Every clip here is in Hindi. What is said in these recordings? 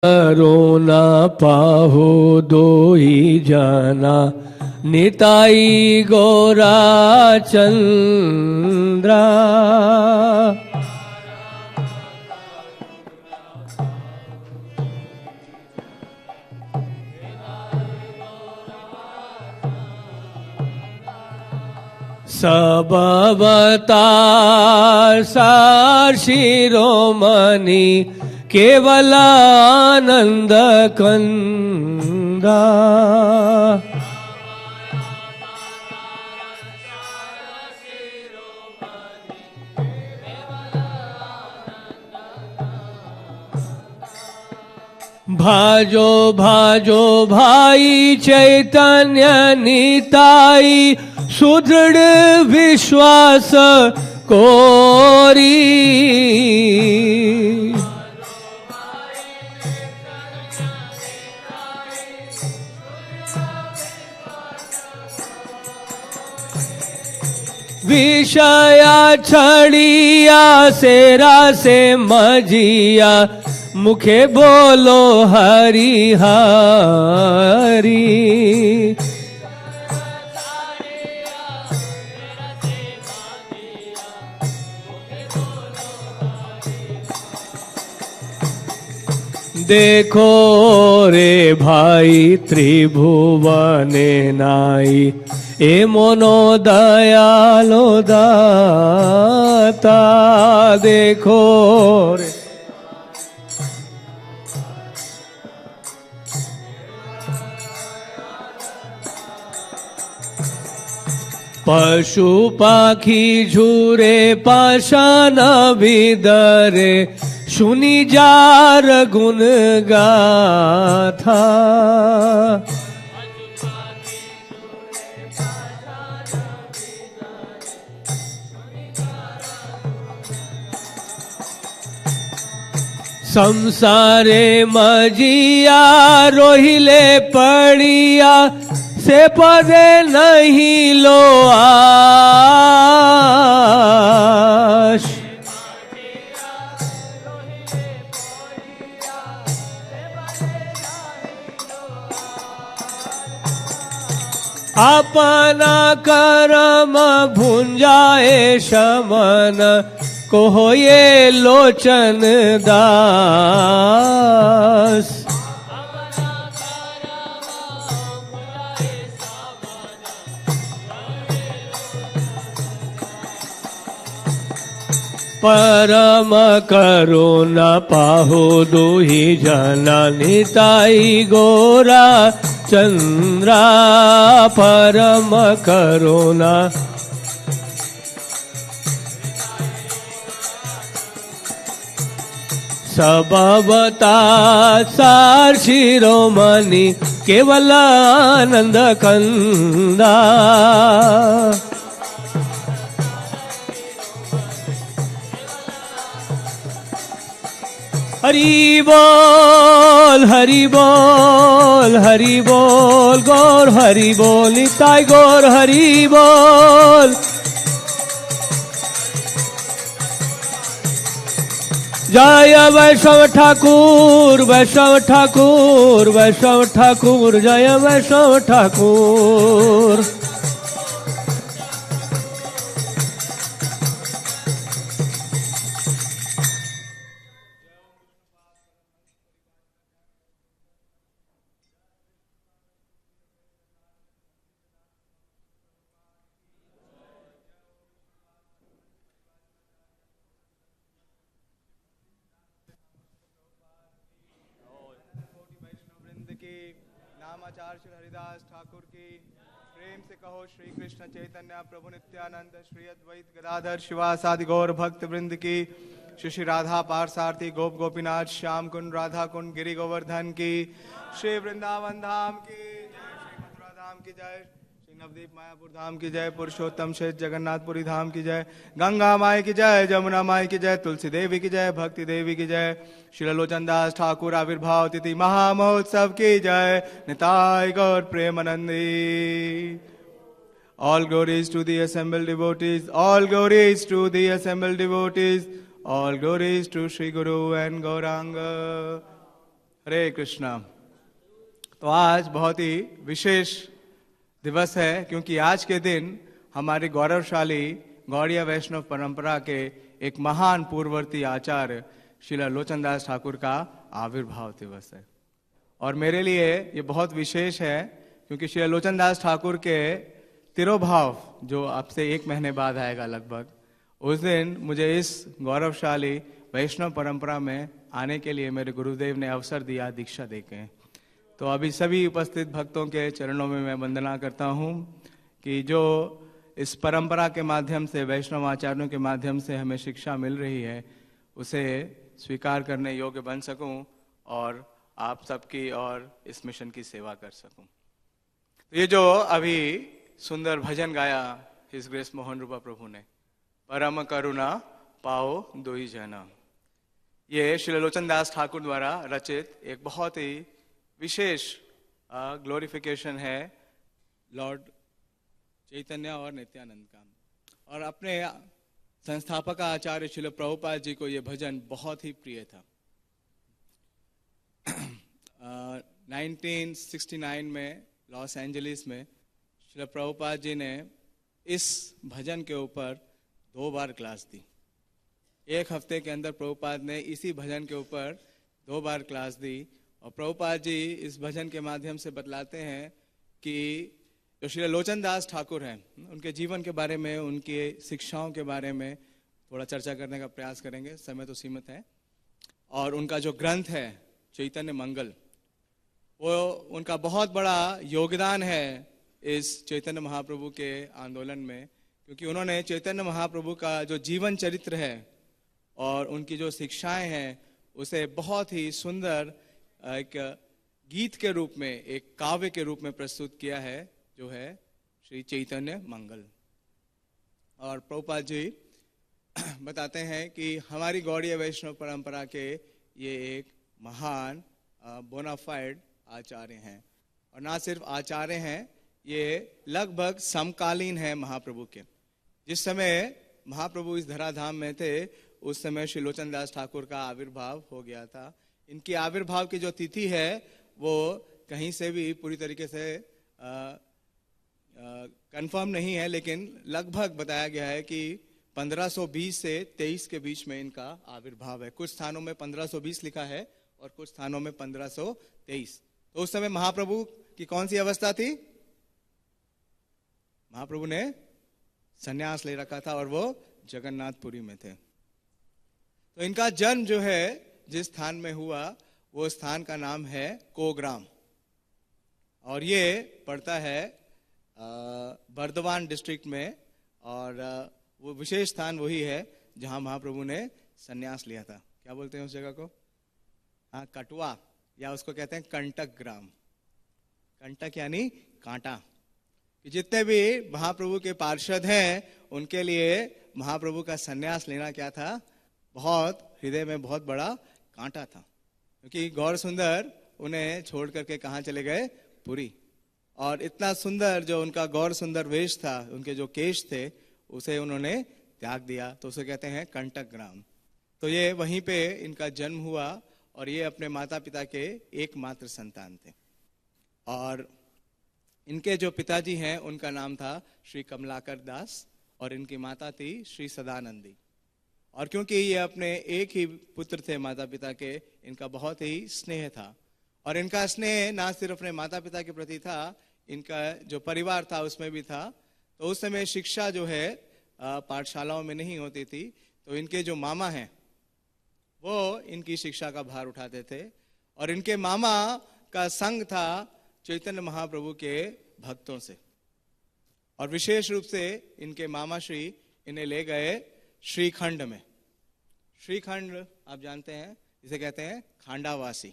करुणा पाहु दोई जना निताई गोरा चंद्रा। सब अवतार सार शिरोमणि केवल आनंद कंदा। भाजो भाजो भाई चैतन्य निताई सुदृढ़ विश्वास कोरी। विषया छड़िया सेरा से मजिया मुखे बोलो हरि हरि। देखो रे भाई त्रिभुवने नाई ए मोनो दयालो दाता। देखो रे पशु पाखी झूरे पाषाण विदरे सुनी जार गुण गाथा। संसारे मजिया रोहिले पड़िया से पदे नहीं लो आश। अपना कर्म भुंजाए शमन को हो ये लोचन दास। परम करुणा पाहु दुहि जना निताई गोरा चंद्रा। परम करुणा सब अवतार सार शिरोमणि केवल आनंद कंदा। हरि बोल हरि बोल हरि बोल गौर हरि बोल निताई गौर हरि बोल। जय वैष्णव ठाकुर वैष्णव ठाकुर वैष्णव ठाकुर जय वैष्णव ठाकुर। नामाचार्य श्री हरिदास ठाकुर की प्रेम से कहो श्री कृष्ण चैतन्य प्रभु नित्यानंद श्री अद्वैत गदाधर शिवासादि गौर भक्त वृंद की श्री श्री राधा पारसारथी गोप गोपीनाथ श्याम कुंड राधा कुंड गिरि गोवर्धन की श्री वृंदावन धाम की जय, श्री मथुरा धाम की जय, श्री नवदीप मायापुर धाम की जय, पुरुषोत्तम शेष जगन्नाथपुरी धाम की जय, गंगा माई की जय, जमुना माई की जय, तुलसी देवी की जय, भक्ति देवी की जय, श्री लोचन दास ठाकुर आविर्भाव तिथि महामहोत्सव की जय, निताई गौर Premanandi. All glories to the assembled devotees, all glories to the assembled devotees, all glories to Sri Guru and Gauranga. हरे कृष्णा। तो आज बहुत ही विशेष दिवस है, क्योंकि आज के दिन हमारी गौरवशाली गौड़ीय वैष्णव परंपरा के एक महान पूर्ववर्ती आचार्य श्रील लोचनदास ठाकुर का आविर्भाव दिवस है। और मेरे लिए ये बहुत विशेष है, क्योंकि श्री लोचनदास ठाकुर के तिरोभाव जो अब से 1 महीने बाद आएगा लगभग, उस दिन मुझे इस गौरवशाली वैष्णव परंपरा में आने के लिए मेरे गुरुदेव ने अवसर दिया दीक्षा देके। तो अभी सभी उपस्थित भक्तों के चरणों में मैं वंदना करता हूँ कि जो इस परंपरा के माध्यम से, वैष्णव आचार्यों के माध्यम से हमें शिक्षा मिल रही है, उसे स्वीकार करने योग्य बन सकूं और आप सबकी और इस मिशन की सेवा कर सकूं। तो ये जो अभी सुंदर भजन गाया हिज ग्रेस मोहन रूपा प्रभु ने, परम करुणा पाओ दोई जना, ये श्री लोचनदास ठाकुर द्वारा रचित एक बहुत ही विशेष ग्लोरिफिकेशन है लॉर्ड चैतन्य और नित्यानंद का। और अपने संस्थापक आचार्य श्रील प्रभुपाद जी को ये भजन बहुत ही प्रिय था। 1969 में लॉस एंजलिस में श्रील प्रभुपाद जी ने इस भजन के ऊपर 2 बार क्लास दी। 1 हफ्ते के अंदर प्रभुपाद ने इसी भजन के ऊपर 2 बार क्लास दी। और प्रभुपाद जी इस भजन के माध्यम से बतलाते हैं कि जो श्री लोचनदास ठाकुर हैं, उनके जीवन के बारे में, उनकी शिक्षाओं के बारे में थोड़ा चर्चा करने का प्रयास करेंगे, समय तो सीमित है। और उनका जो ग्रंथ है चैतन्य मंगल, वो उनका बहुत बड़ा योगदान है इस चैतन्य महाप्रभु के आंदोलन में, क्योंकि उन्होंने चैतन्य महाप्रभु का जो जीवन चरित्र है और उनकी जो शिक्षाएं हैं उसे बहुत ही सुंदर एक गीत के रूप में, एक काव्य के रूप में प्रस्तुत किया है, जो है श्री चैतन्य मंगल। और प्रभुपाद जी बताते हैं कि हमारी गौड़ीय वैष्णव परंपरा के ये एक महान बोनाफाइड आचार्य हैं। और ना सिर्फ आचार्य हैं, ये लगभग समकालीन है महाप्रभु के। जिस समय महाप्रभु इस धराधाम में थे, उस समय श्री लोचनदास ठाकुर का आविर्भाव हो गया था। इनकी आविर्भाव की जो तिथि है वो कहीं से भी पूरी तरीके से कंफर्म नहीं है, लेकिन लगभग बताया गया है कि 1520 से 23 के बीच में इनका आविर्भाव है। कुछ स्थानों में 1520 लिखा है और कुछ स्थानों में 1523। तो उस समय महाप्रभु की कौन सी अवस्था थी? महाप्रभु ने संन्यास ले रखा था और वो जगन्नाथपुरी में थे। तो इनका जन्म जो है जिस स्थान में हुआ, वो स्थान का नाम है कोग्राम, और ये पड़ता है बर्दवान डिस्ट्रिक्ट में। और वो विशेष स्थान वही है जहां महाप्रभु ने संन्यास लिया था। क्या बोलते हैं उस जगह को? हाँ, कटवा, या उसको कहते हैं कंटक ग्राम। कंटक यानी कांटा। कि जितने भी महाप्रभु के पार्षद हैं, उनके लिए महाप्रभु का संन्यास लेना क्या था? बहुत हृदय में बहुत बड़ा कांटा था, क्योंकि गौर सुंदर उन्हें छोड़ करके कहाँ चले गए? पुरी। और इतना सुंदर जो उनका गौर सुंदर वेश था, उनके जो केश थे, उसे उन्होंने त्याग दिया। तो उसे कहते हैं कंटक ग्राम। तो ये वहीं पे इनका जन्म हुआ और ये अपने माता पिता के एकमात्र संतान थे। और इनके जो पिताजी हैं उनका नाम था श्री कमलाकर दास और इनकी माता थी श्री सदानंदी। और क्योंकि ये अपने एक ही पुत्र थे माता पिता के, इनका बहुत ही स्नेह था। और इनका स्नेह ना सिर्फ अपने माता पिता के प्रति था, इनका जो परिवार था उसमें भी था। तो उस समय शिक्षा जो है पाठशालाओं में नहीं होती थी, तो इनके जो मामा हैं वो इनकी शिक्षा का भार उठाते थे। और इनके मामा का संग था चैतन्य महाप्रभु के भक्तों से। और विशेष रूप से इनके मामा श्री इन्हें ले गए श्रीखंड में। श्रीखंड आप जानते हैं, जिसे कहते हैं खांडावासी।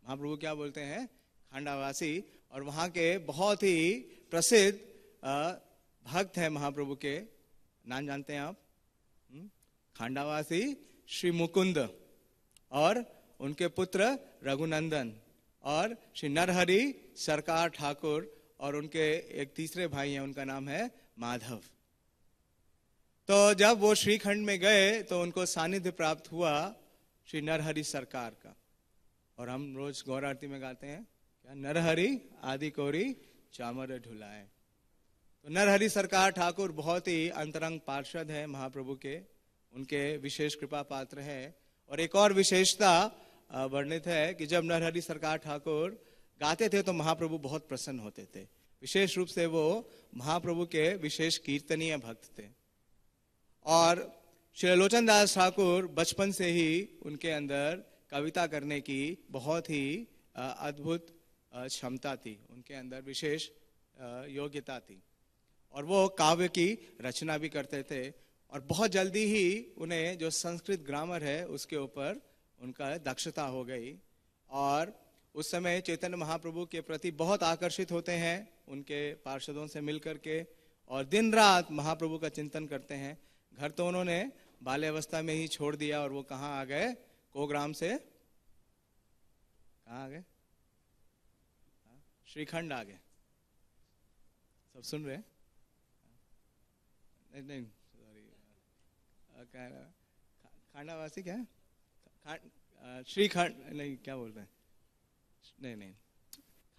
महाप्रभु क्या बोलते हैं? खांडावासी। और वहाँ के बहुत ही प्रसिद्ध भक्त हैं महाप्रभु के, नाम जानते हैं आप? खांडावासी श्री मुकुंद और उनके पुत्र रघुनंदन और श्री नरहरि सरकार ठाकुर, और उनके एक तीसरे भाई हैं, उनका नाम है माधव। तो जब वो श्रीखंड में गए तो उनको सानिध्य प्राप्त हुआ श्री नरहरि सरकार का। और हम रोज गौर आरती में गाते हैं क्या, नरहरि आदि कोरी चामर ढुलाए। तो नरहरि सरकार ठाकुर बहुत ही अंतरंग पार्षद है महाप्रभु के, उनके विशेष कृपा पात्र है। और एक और विशेषता वर्णित है कि जब नरहरि सरकार ठाकुर गाते थे तो महाप्रभु बहुत प्रसन्न होते थे। विशेष रूप से वो महाप्रभु के विशेष कीर्तनीय भक्त थे। और श्री लोचन दास ठाकुर बचपन से ही उनके अंदर कविता करने की बहुत ही अद्भुत क्षमता थी, उनके अंदर विशेष योग्यता थी और वो काव्य की रचना भी करते थे। और बहुत जल्दी ही उन्हें जो संस्कृत ग्रामर है उसके ऊपर उनका दक्षता हो गई और उस समय चैतन्य महाप्रभु के प्रति बहुत आकर्षित होते हैं उनके पार्षदों से मिलकर के और दिन रात महाप्रभु का चिंतन करते हैं। घर तो उन्होंने बाल्यावस्था में ही छोड़ दिया और वो कहाँ आ गए, कोग्राम से कहाँ आ गए, श्रीखंड आ गए। सब सुन रहे हैं? नहीं सॉरी, खांडावासी क्या है, श्रीखंड नहीं, क्या बोल रहे हैं, नहीं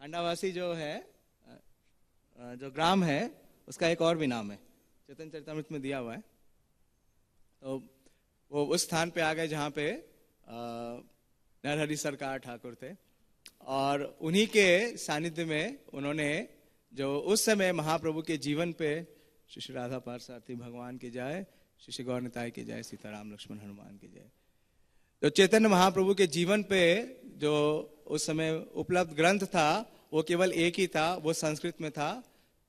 खांडावासी जो है, जो ग्राम है उसका एक और भी नाम है, चैतन्य चरितामृत में दिया हुआ है। तो वो उस स्थान पे आ गए जहाँ पे नरहरि सरकार ठाकुर थे और उन्हीं के सानिध्य में उन्होंने जो उस समय महाप्रभु के जीवन पे श्री राधा पार्षद भगवान की जय, श्री गौर निताई की जय, सीताराम लक्ष्मण हनुमान की जय। तो चैतन्य महाप्रभु के जीवन पे जो उस समय उपलब्ध ग्रंथ था वो केवल एक ही था, वो संस्कृत में था,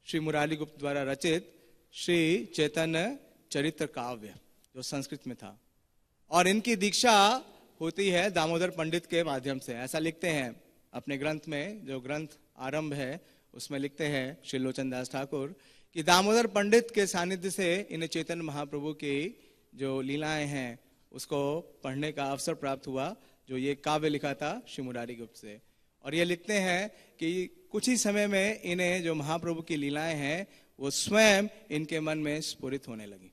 श्री मुरारी गुप्त द्वारा रचित श्री चैतन्य चरित्र काव्य जो संस्कृत में था। और इनकी दीक्षा होती है दामोदर पंडित के माध्यम से। ऐसा लिखते हैं अपने ग्रंथ में, जो ग्रंथ आरंभ है उसमें लिखते हैं श्री लोचन दास ठाकुर कि दामोदर पंडित के सानिध्य से इन्हें चैतन्य महाप्रभु की जो लीलाएं हैं उसको पढ़ने का अवसर प्राप्त हुआ, जो ये काव्य लिखा था श्री मुरारी गुप्त से। और ये लिखते हैं कि कुछ ही समय में इन्हें जो महाप्रभु की लीलाएं हैं वो स्वयं इनके मन में स्फुरित होने लगी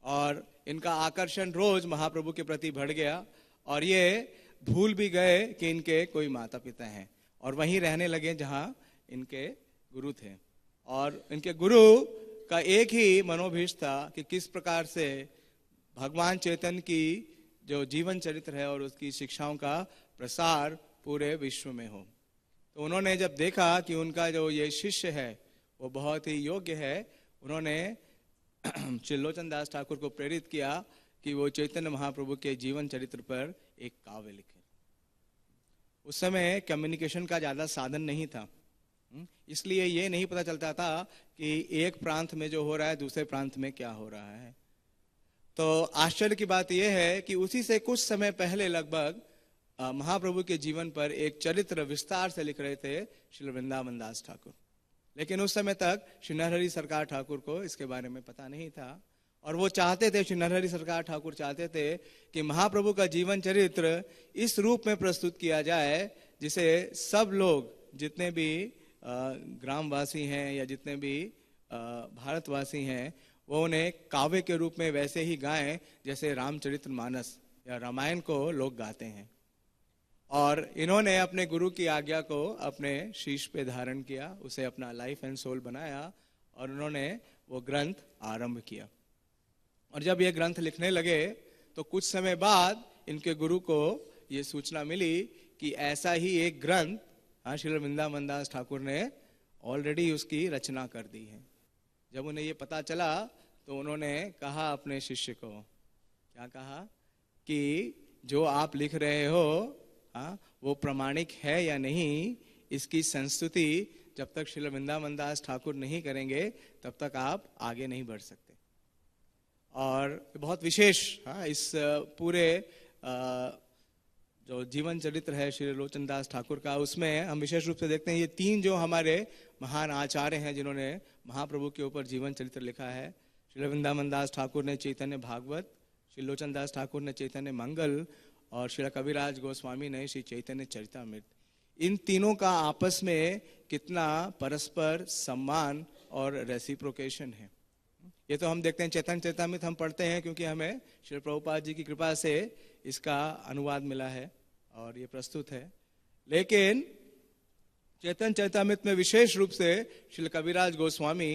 और इनका आकर्षण रोज महाप्रभु के प्रति बढ़ गया और ये भूल भी गए कि इनके कोई माता पिता हैं और वहीं रहने लगे जहां इनके गुरु थे। और इनके गुरु का एक ही मनोभीष्ट था कि किस प्रकार से भगवान चैतन्य की जो जीवन चरित्र है और उसकी शिक्षाओं का प्रसार पूरे विश्व में हो। तो उन्होंने जब देखा कि उनका जो ये शिष्य है वो बहुत ही योग्य है, उन्होंने श्री लोचन दास ठाकुर को प्रेरित किया कि वो चैतन्य महाप्रभु के जीवन चरित्र पर एक काव्य लिखे। उस समय कम्युनिकेशन का ज्यादा साधन नहीं था, इसलिए ये नहीं पता चलता था कि एक प्रांत में जो हो रहा है दूसरे प्रांत में क्या हो रहा है। तो आश्चर्य की बात यह है कि उसी से कुछ समय पहले लगभग महाप्रभु के जीवन पर एक चरित्र विस्तार से लिख रहे थे श्री वृंदावन दास ठाकुर, लेकिन उस समय तक श्री नरहरि सरकार ठाकुर को इसके बारे में पता नहीं था। और वो चाहते थे, श्री नरहरि सरकार ठाकुर चाहते थे कि महाप्रभु का जीवन चरित्र इस रूप में प्रस्तुत किया जाए जिसे सब लोग, जितने भी ग्रामवासी हैं या जितने भी भारतवासी हैं, वो उन्हें काव्य के रूप में वैसे ही गाएं जैसे रामचरितमानस या रामायण को लोग गाते हैं। और इन्होंने अपने गुरु की आज्ञा को अपने शीश पे धारण किया, उसे अपना लाइफ एंड सोल बनाया और उन्होंने वो ग्रंथ आरंभ किया। और जब ये ग्रंथ लिखने लगे तो कुछ समय बाद इनके गुरु को ये सूचना मिली कि ऐसा ही एक ग्रंथ श्री वृंदावन दास ठाकुर ने ऑलरेडी उसकी रचना कर दी है। जब उन्हें ये पता चला तो उन्होंने कहा अपने शिष्य को, क्या कहा कि जो आप लिख रहे हो वो प्रमाणिक है या नहीं, इसकी संस्तुति जब तक श्री वृंदावन दास ठाकुर नहीं करेंगे तब तक आप आगे नहीं बढ़ सकते। और बहुत विशेष इस पूरे जो जीवन चरित्र है श्री लोचन दास ठाकुर का, उसमें हम विशेष रूप से देखते हैं ये तीन जो हमारे महान आचार्य हैं जिन्होंने महाप्रभु के ऊपर जीवन चरित्र लिखा है। श्री वृंदावन दास ठाकुर ने चैतन्य भागवत, श्री लोचन दास ठाकुर ने चैतन्य मंगल और श्री कविराज गोस्वामी ने श्री चैतन्य चरितामृत। इन तीनों का आपस में कितना परस्पर सम्मान और रेसिप्रोकेशन है, ये तो हम देखते हैं। चैतन्य चरितामृत हम पढ़ते हैं क्योंकि हमें श्री प्रभुपाद जी की कृपा से इसका अनुवाद मिला है और ये प्रस्तुत है। लेकिन चैतन्य चरितामृत में विशेष रूप से श्री कविराज गोस्वामी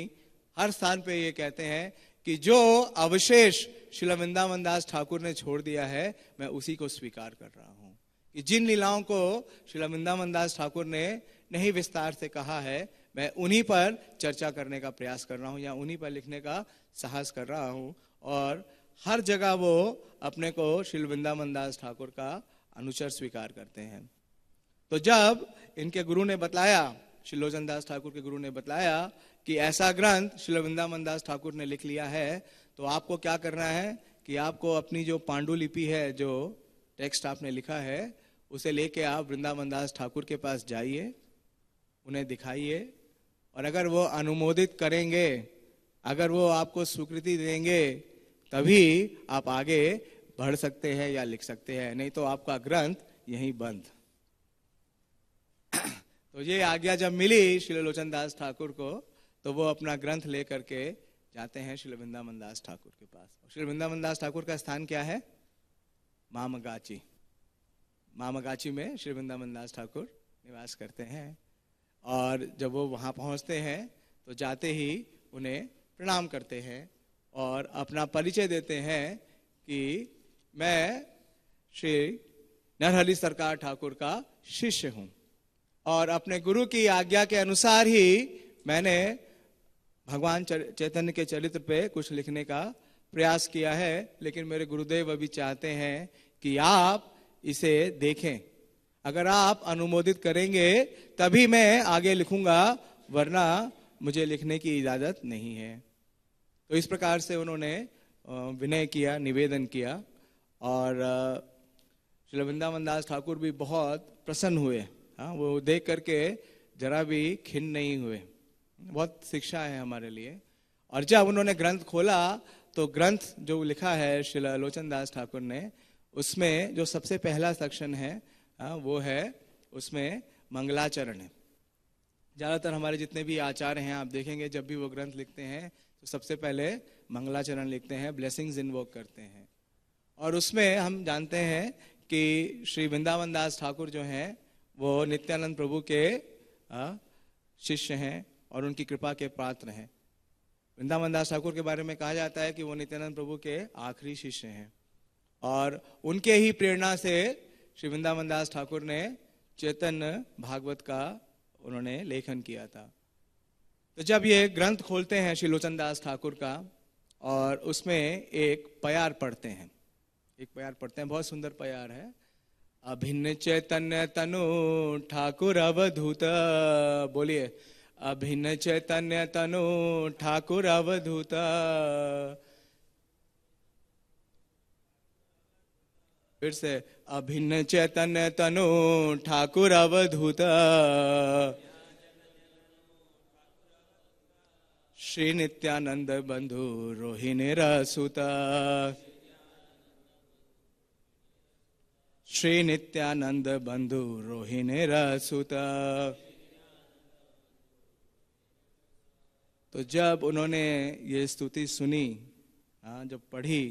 हर स्थान पे ये कहते हैं कि जो अवशेष श्री वृंदावन दास ठाकुर ने छोड़ दिया है मैं उसी को स्वीकार कर रहा हूँ, कि जिन लीलाओं को श्री वृंदावन दास ठाकुर ने नहीं विस्तार से कहा है मैं उन्हीं पर चर्चा करने का प्रयास कर रहा हूँ या उन्हीं पर लिखने का साहस कर रहा हूँ। और हर जगह वो अपने को श्री वृंदावन दास ठाकुर का अनुचर स्वीकार करते हैं। तो जब इनके गुरु ने बतलाया, श्री लोचन दास ठाकुर के गुरु ने बतलाया कि ऐसा ग्रंथ श्री वृंदावन दास ठाकुर ने लिख लिया है, तो आपको क्या करना है कि आपको अपनी जो पांडुलिपि है, जो टेक्स्ट आपने लिखा है, उसे लेके आप वृंदावन दास ठाकुर के पास जाइए, उन्हें दिखाइए, और अगर वो अनुमोदित करेंगे, अगर वो आपको स्वीकृति देंगे, तभी आप आगे बढ़ सकते हैं या लिख सकते हैं, नहीं तो आपका ग्रंथ यहीं बंद। तो ये आज्ञा जब मिली श्री लोचन दास ठाकुर को, तो वो अपना ग्रंथ लेकर के जाते हैं श्री वृंदावन दास ठाकुर के पास। श्री वृंदावन दास ठाकुर का स्थान क्या है? मामगाची। मामगाची में श्री वृंदावन दास ठाकुर निवास करते हैं। और जब वो वहाँ पहुँचते हैं तो जाते ही उन्हें प्रणाम करते हैं और अपना परिचय देते हैं कि मैं श्री नरहरि सरकार ठाकुर का शिष्य हूँ और अपने गुरु की आज्ञा के अनुसार ही मैंने भगवान चैतन्य के चरित्र पे कुछ लिखने का प्रयास किया है। लेकिन मेरे गुरुदेव अभी चाहते हैं कि आप इसे देखें, अगर आप अनुमोदित करेंगे तभी मैं आगे लिखूंगा, वरना मुझे लिखने की इजाजत नहीं है। तो इस प्रकार से उन्होंने विनय किया, निवेदन किया, और श्री वृंदावन दास ठाकुर भी बहुत प्रसन्न हुए। हाँ, वो देख करके जरा भी खिन्न नहीं हुए। बहुत शिक्षा है हमारे लिए। और जब उन्होंने ग्रंथ खोला तो ग्रंथ जो लिखा है श्री लोचन दास ठाकुर ने, उसमें जो सबसे पहला सेक्शन है वो है, उसमें मंगलाचरण है। ज़्यादातर हमारे जितने भी आचार्य हैं, आप देखेंगे जब भी वो ग्रंथ लिखते हैं तो सबसे पहले मंगलाचरण लिखते हैं, ब्लेसिंग्स इन्वोक करते हैं। और उसमें हम जानते हैं कि श्री वृंदावन दास ठाकुर जो हैं वो नित्यानंद प्रभु के शिष्य हैं और उनकी कृपा के पात्र हैं। वृंदावन दास ठाकुर के बारे में कहा जाता है कि वो नित्यानंद प्रभु के आखिरी शिष्य हैं और उनके ही प्रेरणा से श्री वृंदावन दास ठाकुर ने चैतन्य भागवत का उन्होंने लेखन किया था। तो जब ये ग्रंथ खोलते हैं श्री लोचन दास ठाकुर का और उसमें एक प्यार पढ़ते हैं, बहुत सुंदर प्यार है। अभिन्न चैतन्य तनु ठाकुर अवधूत, बोलिए, अभिन्न चैतन्य तनु ठाकुर अवधूत, फिर से, अभिन्न चैतन्य तनु ठाकुर अवधूत, श्री नित्यानंद बंधु रोहिणी रसूत, श्री नित्यानंद बंधु रोहिणी रसूत। तो जब उन्होंने ये स्तुति सुनी, जब पढ़ी,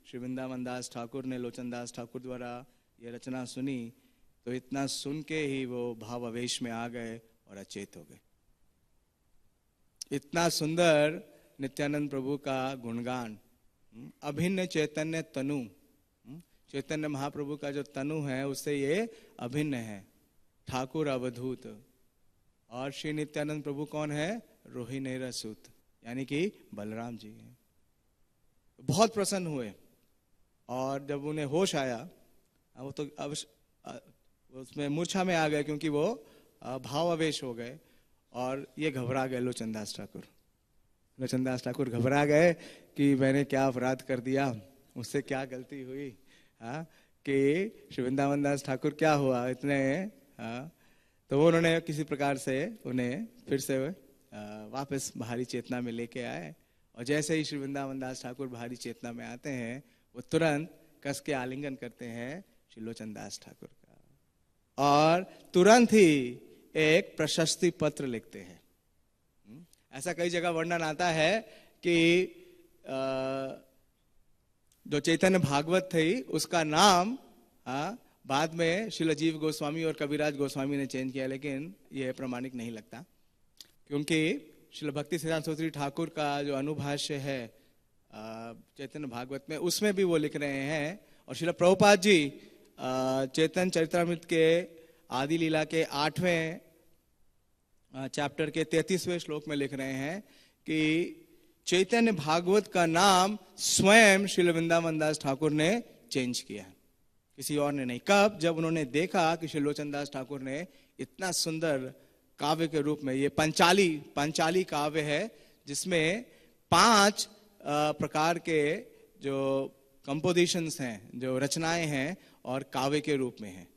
श्री वृंदावन दास ठाकुर ने लोचन दास ठाकुर द्वारा ये रचना सुनी, तो इतना सुन के ही वो भावावेश में आ गए और अचेत हो गए। इतना सुंदर नित्यानंद प्रभु का गुणगान। अभिन्न चैतन्य तनु, चैतन्य महाप्रभु का जो तनु है उससे ये अभिन्न है, ठाकुर अवधूत। और श्री नित्यानंद प्रभु कौन है? रोहिणी रसूत, यानी कि बलराम जी हैं। बहुत प्रसन्न हुए और जब उन्हें होश आया, वो तो उसमें मूर्छा में आ गए, क्योंकि वो भावावेश हो गए और ये घबरा गए। लोचन दास ठाकुर घबरा गए कि मैंने क्या अपराध कर दिया, मुझसे क्या गलती हुई, कि श्री वृंदावन दास ठाकुर क्या हुआ इतने। तो वो उन्होंने किसी प्रकार से उन्हें फिर से वापस बाहरी चेतना में लेके आए। और जैसे ही श्री वृंदावन दास ठाकुर बाहरी चेतना में आते हैं, वो तुरंत कस के आलिंगन करते हैं श्री लोचन दास ठाकुर का और तुरंत ही एक प्रशस्ति पत्र लिखते हैं। ऐसा कई जगह वर्णन आता है कि जो चैतन्य भागवत थी उसका नाम बाद में श्रील जीव गोस्वामी और कविराज गोस्वामी ने चेंज किया, लेकिन यह प्रमाणिक नहीं लगता, क्योंकि श्रील भक्ति सिद्धांत सूत्री ठाकुर का जो अनुभाष्य है चैतन्य भागवत में, उसमें भी वो लिख रहे हैं। और श्रील प्रभुपाद जी चैतन्य चरित्रामृत के आदि लीला के 8वें चैप्टर के 33वें श्लोक में लिख रहे हैं कि चैतन्य भागवत का नाम स्वयं श्रील वृंदावन दास ठाकुर ने चेंज किया, किसी और ने नहीं। कब? जब उन्होंने देखा कि श्री लोचन दास ठाकुर ने इतना सुंदर काव्य के रूप में, ये पंचाली काव्य है जिसमें 5 प्रकार के जो कंपोजिशंस हैं, जो रचनाएं हैं और काव्य के रूप में हैं,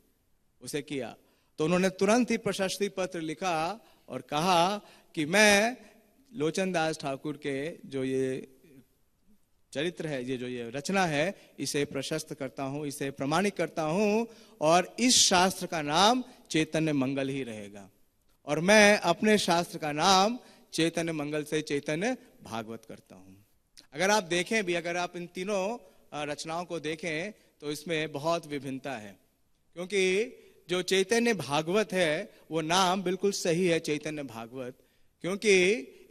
उसे किया। तो उन्होंने तुरंत ही प्रशस्ति पत्र लिखा और कहा कि मैं लोचन दास ठाकुर के जो ये चरित्र है, ये जो ये रचना है, इसे प्रशस्त करता हूं, इसे प्रमाणित करता हूं, और इस शास्त्र का नाम चैतन्य मंगल ही रहेगा, और मैं अपने शास्त्र का नाम चैतन्य मंगल से चैतन्य भागवत करता हूं। अगर आप देखें भी, अगर आप इन तीनों रचनाओं को देखें तो इसमें बहुत विभिन्नता है, क्योंकि जो चैतन्य भागवत है वो नाम बिल्कुल सही है, चैतन्य भागवत, क्योंकि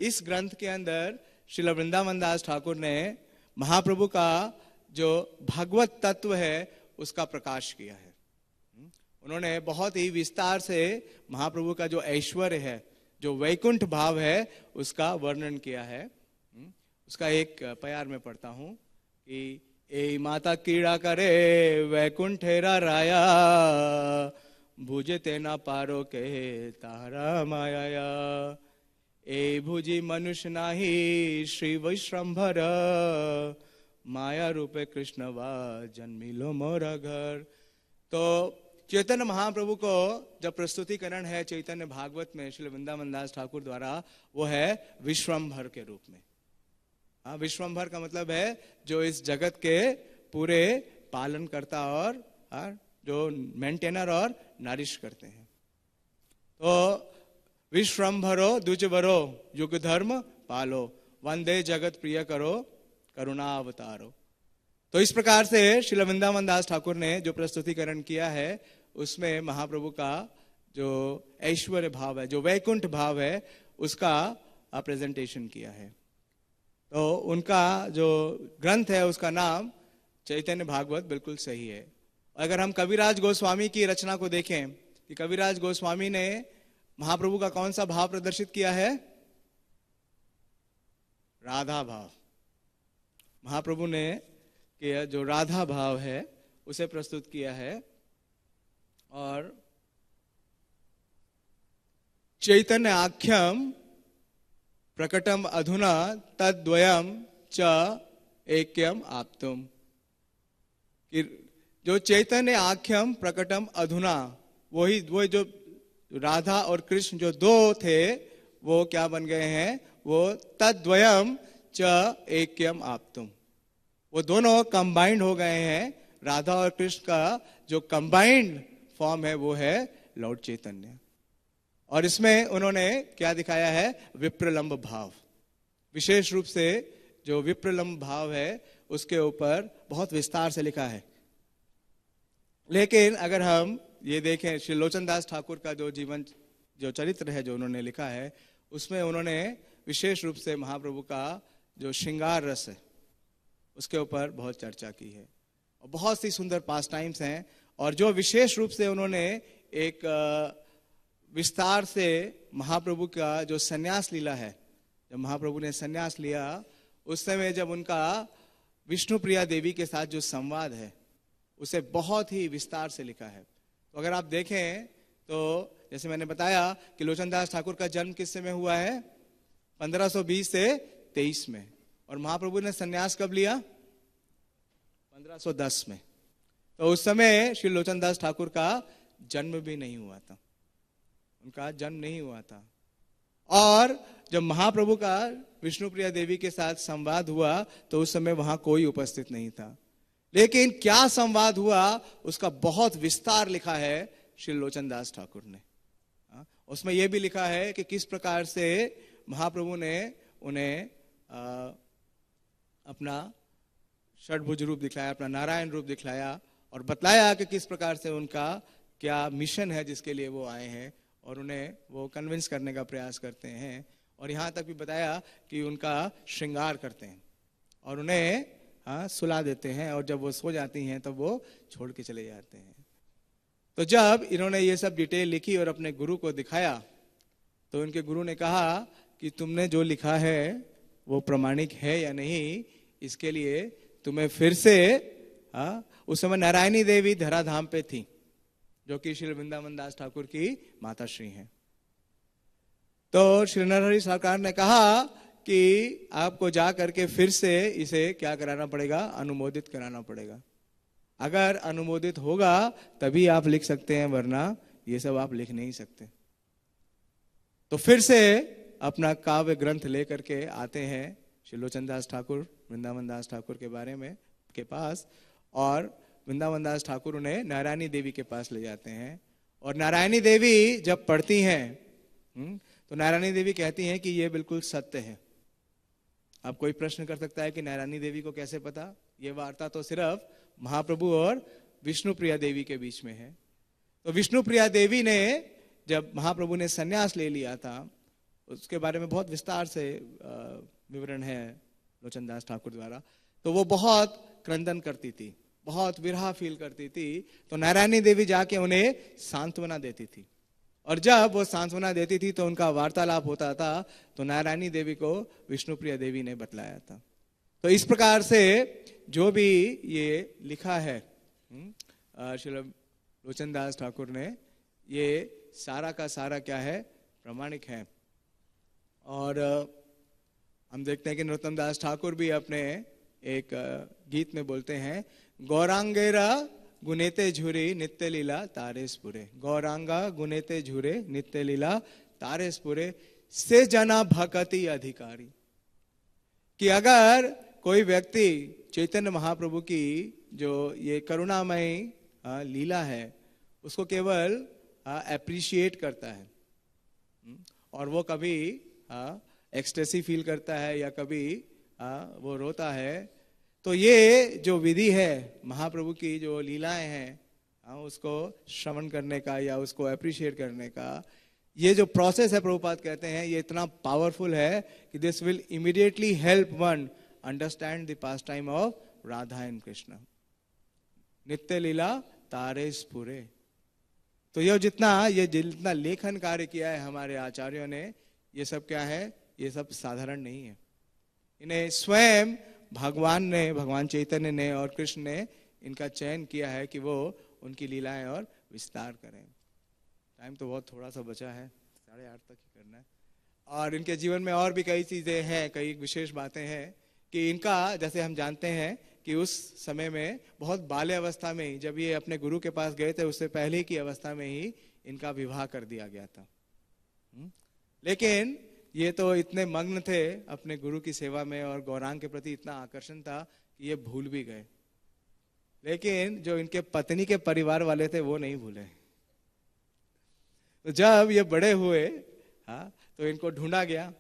इस ग्रंथ के अंदर श्रील वृंदावन दास ठाकुर ने महाप्रभु का जो भागवत तत्व है उसका प्रकाश किया है। उन्होंने बहुत ही विस्तार से महाप्रभु का जो ऐश्वर्य है, जो वैकुंठ भाव है, उसका वर्णन किया है। उसका एक प्यार में पढ़ता हूं कि ए माता कीड़ा करे वैकुंठेरा राया, भुजे तेना पारो के तारा माया, ए भुजी मनुष्य नाही श्री वैश्रंभर, माया रूपे कृष्ण वा जन्मिलो मोरा घर। तो चैतन्य महाप्रभु को जब प्रस्तुतिकरण है चैतन्य भागवत में श्री वृंदावन दास ठाकुर द्वारा, वो है विश्वंभर के रूप में। विश्वंभर का मतलब है जो इस जगत के पूरे पालन करता और जो मेंटेनर और नरिश करते हैं। तो विश्वंभरो द्विजवरो युग धर्म पालो, वंदे जगत प्रिय करो करुणा अवतारो। तो इस प्रकार से श्री वृंदावन दास ठाकुर ने जो प्रस्तुतिकरण किया है, उसमें महाप्रभु का जो ऐश्वर्य भाव है, जो वैकुंठ भाव है, उसका प्रेजेंटेशन किया है। तो उनका जो ग्रंथ है उसका नाम चैतन्य भागवत बिल्कुल सही है। अगर हम कविराज गोस्वामी की रचना को देखें कि कविराज गोस्वामी ने महाप्रभु का कौन सा भाव प्रदर्शित किया है? राधा भाव। महाप्रभु ने कि जो राधा भाव है उसे प्रस्तुत किया है। और चैतन्य आख्यम प्रकटम अधुना तद्वयम च ऐक्यम आप्तुम, कि जो चैतन्य आख्यम प्रकटम अधुना, वही जो राधा और कृष्ण जो दो थे वो क्या बन गए हैं? वो तद्वयम च ऐक्यम आप्तुम, वो दोनों कंबाइंड हो गए हैं। राधा और कृष्ण का जो कंबाइंड फॉर्म है वो है लॉर्ड चैतन्य। और इसमें उन्होंने क्या दिखाया है? विप्रलंब भाव। विशेष रूप से जो विप्रलंब भाव है उसके ऊपर बहुत विस्तार से लिखा है। लेकिन अगर हम ये देखें श्री लोचन दास ठाकुर का जो जीवन, जो चरित्र है जो उन्होंने लिखा है, उसमें उन्होंने विशेष रूप से महाप्रभु का जो श्रृंगार रस है उसके ऊपर बहुत चर्चा की है। और बहुत सी सुंदर पास टाइम्स हैं। और जो विशेष रूप से उन्होंने एक विस्तार से महाप्रभु का जो सन्यास लीला है, जब महाप्रभु ने सन्यास लिया उस समय जब उनका विष्णु प्रिया देवी के साथ जो संवाद है उसे बहुत ही विस्तार से लिखा है। तो अगर आप देखें तो जैसे मैंने बताया कि लोचन दास ठाकुर का जन्म किस समय हुआ है? 1520 से 23 में। और महाप्रभु ने सन्यास कब लिया? 1510 में। तो उस समय श्री लोचन दास ठाकुर का जन्म भी नहीं हुआ था, उनका जन्म नहीं हुआ था। और जब महाप्रभु का विष्णुप्रिया देवी के साथ संवाद हुआ तो उस समय वहां कोई उपस्थित नहीं था। लेकिन क्या संवाद हुआ उसका बहुत विस्तार लिखा है श्री लोचन दास ठाकुर ने। उसमें यह भी लिखा है कि किस प्रकार से महाप्रभु ने उन्हें अपना षडभुज रूप दिखलाया, अपना नारायण रूप दिखलाया, और बतलाया कि किस प्रकार से उनका क्या मिशन है जिसके लिए वो आए हैं, और उन्हें वो कन्विंस करने का प्रयास करते हैं। और यहाँ तक भी बताया कि उनका श्रृंगार करते हैं और उन्हें सुला देते हैं, और जब वो सो जाती हैं तब वो छोड़ के चले जाते हैं। तो जब इन्होंने ये सब डिटेल लिखी और अपने गुरु को दिखाया तो उनके गुरु ने कहा कि तुमने जो लिखा है वो प्रमाणिक है या नहीं, इसके लिए तुम्हें फिर से उस समय नारायणी देवी धराधाम पे थी, जो कि श्री वृंदावन दास ठाकुर की माताश्री हैं। तो श्री नरहरि सरकार ने कहा कि आपको जा करके फिर से इसे क्या कराना पड़ेगा, अनुमोदित कराना पड़ेगा। अगर अनुमोदित होगा तभी आप लिख सकते हैं, वरना ये सब आप लिख नहीं सकते। तो फिर से अपना काव्य ग्रंथ लेकर के आते हैं श्री लोचन दास ठाकुर, वृंदावन दास ठाकुर के बारे में के पास, और वृंदावन दास ठाकुर उन्हें नारायणी देवी के पास ले जाते हैं। और नारायणी देवी जब पढ़ती हैं तो नारायणी देवी कहती हैं कि ये बिल्कुल सत्य है। अब कोई प्रश्न कर सकता है कि नारायणी देवी को कैसे पता? ये वार्ता तो सिर्फ महाप्रभु और विष्णु प्रिया देवी के बीच में है। तो विष्णु प्रिया देवी ने जब महाप्रभु ने संन्यास ले लिया था, उसके बारे में बहुत विस्तार से विवरण है लोचन दास ठाकुर द्वारा, तो वो बहुत क्रंदन करती थी, बहुत विरह फील करती थी। तो नारायणी देवी जाके उन्हें सांत्वना देती थी, और जब वो सांत्वना देती थी तो उनका वार्तालाप होता था, तो नारायणी देवी को विष्णुप्रिया देवी ने बतलाया था। तो इस प्रकार से जो भी ये लिखा है श्री लोचन दास ठाकुर ने, ये सारा का सारा क्या है, प्रमाणिक है। और हम देखते हैं कि नरोत्तम दास ठाकुर भी अपने एक गीत में बोलते हैं, गौरांगेरा गुनेते झुरी नित्य लीला तारेसपुरे, गौरांगा गुनेते झुरे नित्य लीला तारेसपुरे से जना भक्ति अधिकारी। कि अगर कोई व्यक्ति चैतन्य महाप्रभु की जो ये करुणामय लीला है उसको केवल एप्रिशिएट करता है, और वो कभी एक्सटेसी फील करता है या कभी वो रोता है, तो ये जो विधि है महाप्रभु की जो लीलाएं हैं उसको श्रवण करने का या उसको अप्रिशिएट करने का, ये जो प्रोसेस है प्रभुपाद कहते हैं ये इतना पावरफुल है कि this will immediately help one understand the past time of Radha and Krishna. नित्य लीला तारे स्फुरे। तो ये जितना लेखन कार्य किया है हमारे आचार्यों ने, ये सब क्या है, ये सब साधारण नहीं है। इन्हें स्वयं भगवान चैतन्य ने और कृष्ण ने इनका चयन किया है कि वो उनकी लीलाएं और विस्तार करें। टाइम तो बहुत थोड़ा सा बचा है, 8:30 तक ही करना है। और इनके जीवन में और भी कई चीजें हैं, कई विशेष बातें हैं कि इनका, जैसे हम जानते हैं कि उस समय में बहुत बाल्य अवस्था में ही, जब ये अपने गुरु के पास गए थे उससे पहले की अवस्था में ही इनका विवाह कर दिया गया था। लेकिन ये तो इतने मग्न थे अपने गुरु की सेवा में और गौरांग के प्रति इतना आकर्षण था कि ये भूल भी गए। लेकिन जो इनके पत्नी के परिवार वाले थे वो नहीं भूले। तो जब ये बड़े हुए तो इनको ढूंढा गया,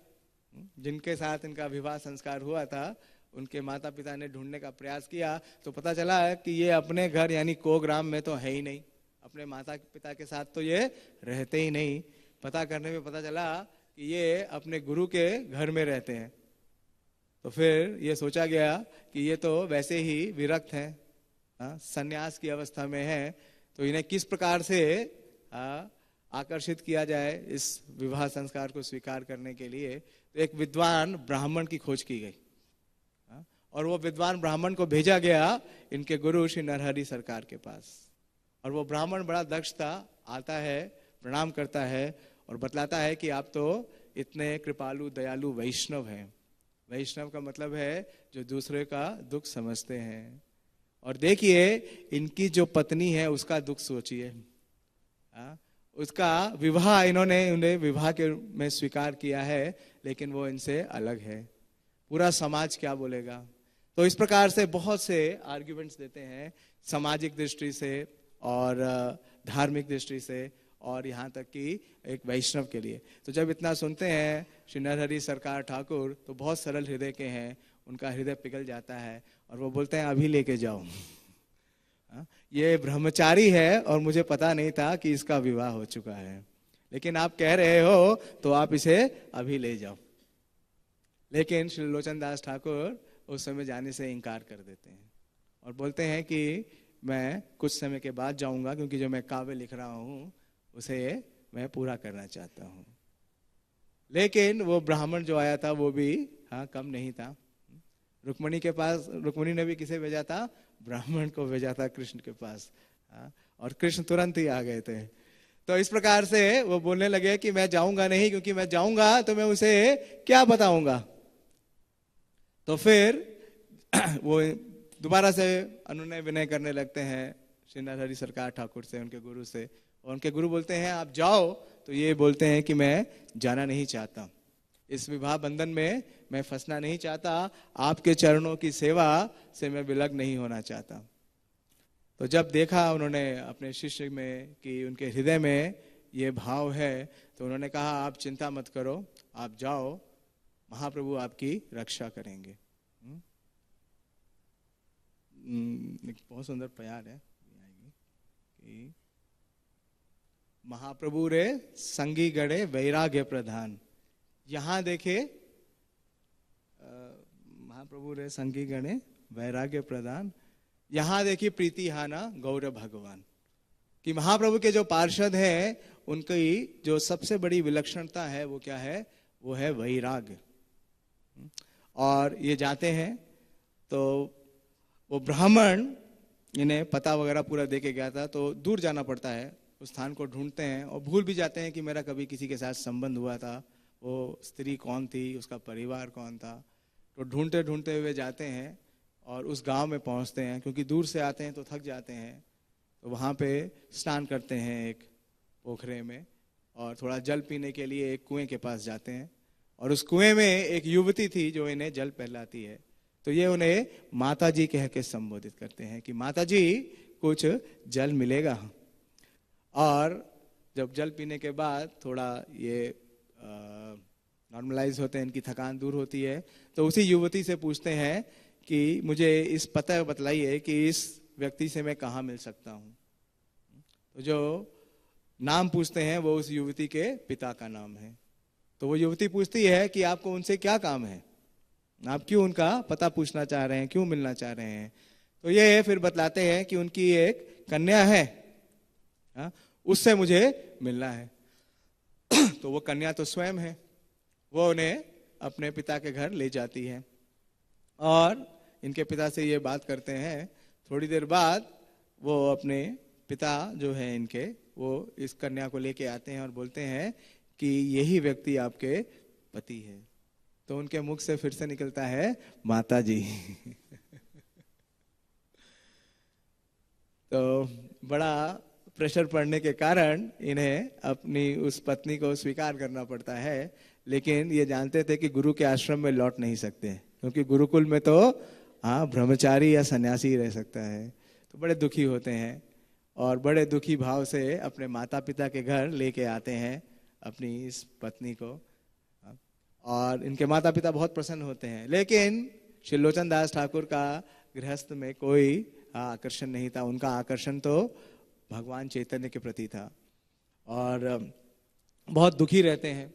जिनके साथ इनका विवाह संस्कार हुआ था उनके माता पिता ने ढूंढने का प्रयास किया, तो पता चला कि ये अपने घर यानी कोग्राम में तो है ही नहीं, अपने माता पिता के साथ तो ये रहते ही नहीं। पता करने में पता चला कि ये अपने गुरु के घर में रहते हैं। तो फिर ये सोचा गया कि ये तो वैसे ही विरक्त हैं, संन्यास की अवस्था में है, तो इन्हें किस प्रकार से आकर्षित किया जाए इस विवाह संस्कार को स्वीकार करने के लिए। तो एक विद्वान ब्राह्मण की खोज की गई, और वो विद्वान ब्राह्मण को भेजा गया इनके गुरु श्री नरहरि सरकार के पास। और वो ब्राह्मण बड़ा दक्ष था, आता है, प्रणाम करता है और बतलाता है कि आप तो इतने कृपालु दयालु वैष्णव हैं। वैष्णव का मतलब है जो दूसरे का दुख समझते हैं। और देखिए इनकी जो पत्नी है उसका दुख सोचिए, उसका विवाह उन्हें विवाह के में स्वीकार किया है, लेकिन वो इनसे अलग है। पूरा समाज क्या बोलेगा। तो इस प्रकार से बहुत से आर्ग्यूमेंट्स देते हैं सामाजिक दृष्टि से और धार्मिक दृष्टि से, और यहाँ तक कि एक वैष्णव के लिए। तो जब इतना सुनते हैं श्री नरहरि सरकार ठाकुर तो बहुत सरल हृदय के हैं, उनका हृदय पिघल जाता है और वो बोलते हैं अभी लेके जाओ। ये ब्रह्मचारी है और मुझे पता नहीं था कि इसका विवाह हो चुका है, लेकिन आप कह रहे हो तो आप इसे अभी ले जाओ। लेकिन श्री लोचन दास ठाकुर उस समय जाने से इनकार कर देते हैं और बोलते हैं कि मैं कुछ समय के बाद जाऊंगा, क्योंकि जो मैं काव्य लिख रहा हूं उसे मैं पूरा करना चाहता हूं। लेकिन वो ब्राह्मण जो आया था वो भी कम नहीं था। रुक्मिणी के पास, रुक्मिणी ने भी किसे भेजा था? ब्राह्मण को भेजा था कृष्ण के पास। और कृष्ण तुरंत ही आ गए थे। तो इस प्रकार से वो बोलने लगे कि मैं जाऊंगा नहीं, क्योंकि मैं जाऊंगा तो मैं उसे क्या बताऊंगा। तो फिर वो दोबारा से अनुनय विनय करने लगते हैं श्री नरहरि सरकार ठाकुर से, उनके गुरु से। और उनके गुरु बोलते हैं आप जाओ, तो ये बोलते हैं कि मैं जाना नहीं चाहता, इस विवाह बंधन में मैं फंसना नहीं चाहता, आपके चरणों की सेवा से मैं विलग नहीं होना चाहता। तो जब देखा उन्होंने अपने शिष्य में कि उनके हृदय में ये भाव है, तो उन्होंने कहा आप चिंता मत करो, आप जाओ, महाप्रभु आपकी रक्षा करेंगे। एक बहुत सुंदर प्यार है कि महाप्रभु रे संगी गणे वैराग्य प्रधान। यहां देखे महाप्रभु रे संगी गणे वैराग्य प्रधान, यहां देखिए प्रीति हाना गौरव भगवान। कि महाप्रभु के जो पार्षद हैं उनकी जो सबसे बड़ी विलक्षणता है वो क्या है? वो है वैराग्य। और ये जाते हैं तो वो ब्राह्मण इन्हें पता वगैरह पूरा दे के गया था, तो दूर जाना पड़ता है, उस स्थान को ढूंढते हैं और भूल भी जाते हैं कि मेरा कभी किसी के साथ संबंध हुआ था, वो स्त्री कौन थी, उसका परिवार कौन था। तो ढूंढते ढूंढते हुए जाते हैं और उस गांव में पहुंचते हैं, क्योंकि दूर से आते हैं तो थक जाते हैं। तो वहाँ पे स्नान करते हैं एक पोखरे में, और थोड़ा जल पीने के लिए एक कुएं के पास जाते हैं। और उस कुएं में एक युवती थी जो इन्हें जल पिलाती है। तो ये उन्हें माता जी कह के संबोधित करते हैं कि माता जी कुछ जल मिलेगा। और जब जल पीने के बाद थोड़ा ये नॉर्मलाइज होते हैं, इनकी थकान दूर होती है, तो उसी युवती से पूछते हैं कि मुझे इस पता बतलाइए कि इस व्यक्ति से मैं कहाँ मिल सकता हूँ। तो जो नाम पूछते हैं वो उस युवती के पिता का नाम है। तो वो युवती पूछती है कि आपको उनसे क्या काम है, आप क्यों उनका पता पूछना चाह रहे हैं, क्यों मिलना चाह रहे हैं। तो ये फिर बतलाते हैं कि उनकी एक कन्या है, उससे मुझे मिलना है। तो वो कन्या तो स्वयं है, वो उन्हें अपने पिता के घर ले जाती है और इनके पिता से ये बात करते हैं। थोड़ी देर बाद वो अपने पिता जो है इनके, वो इस कन्या को लेके आते हैं और बोलते हैं कि यही व्यक्ति आपके पति है। तो उनके मुख से फिर से निकलता है माता जी। तो बड़ा प्रेशर पड़ने के कारण इन्हें अपनी उस पत्नी को स्वीकार करना पड़ता है, लेकिन ये जानते थे कि गुरु के आश्रम में लौट नहीं सकते, क्योंकि गुरुकुल में तो ब्रह्मचारी या सन्यासी ही रह सकता है। तो बड़े दुखी होते हैं और बड़े दुखी भाव से अपने माता पिता के घर लेके आते हैं अपनी इस पत्नी को। और इनके माता पिता बहुत प्रसन्न होते हैं, लेकिन श्री लोचन दास ठाकुर का गृहस्थ में कोई आकर्षण नहीं था। उनका आकर्षण तो भगवान चैतन्य के प्रति था और बहुत दुखी रहते हैं।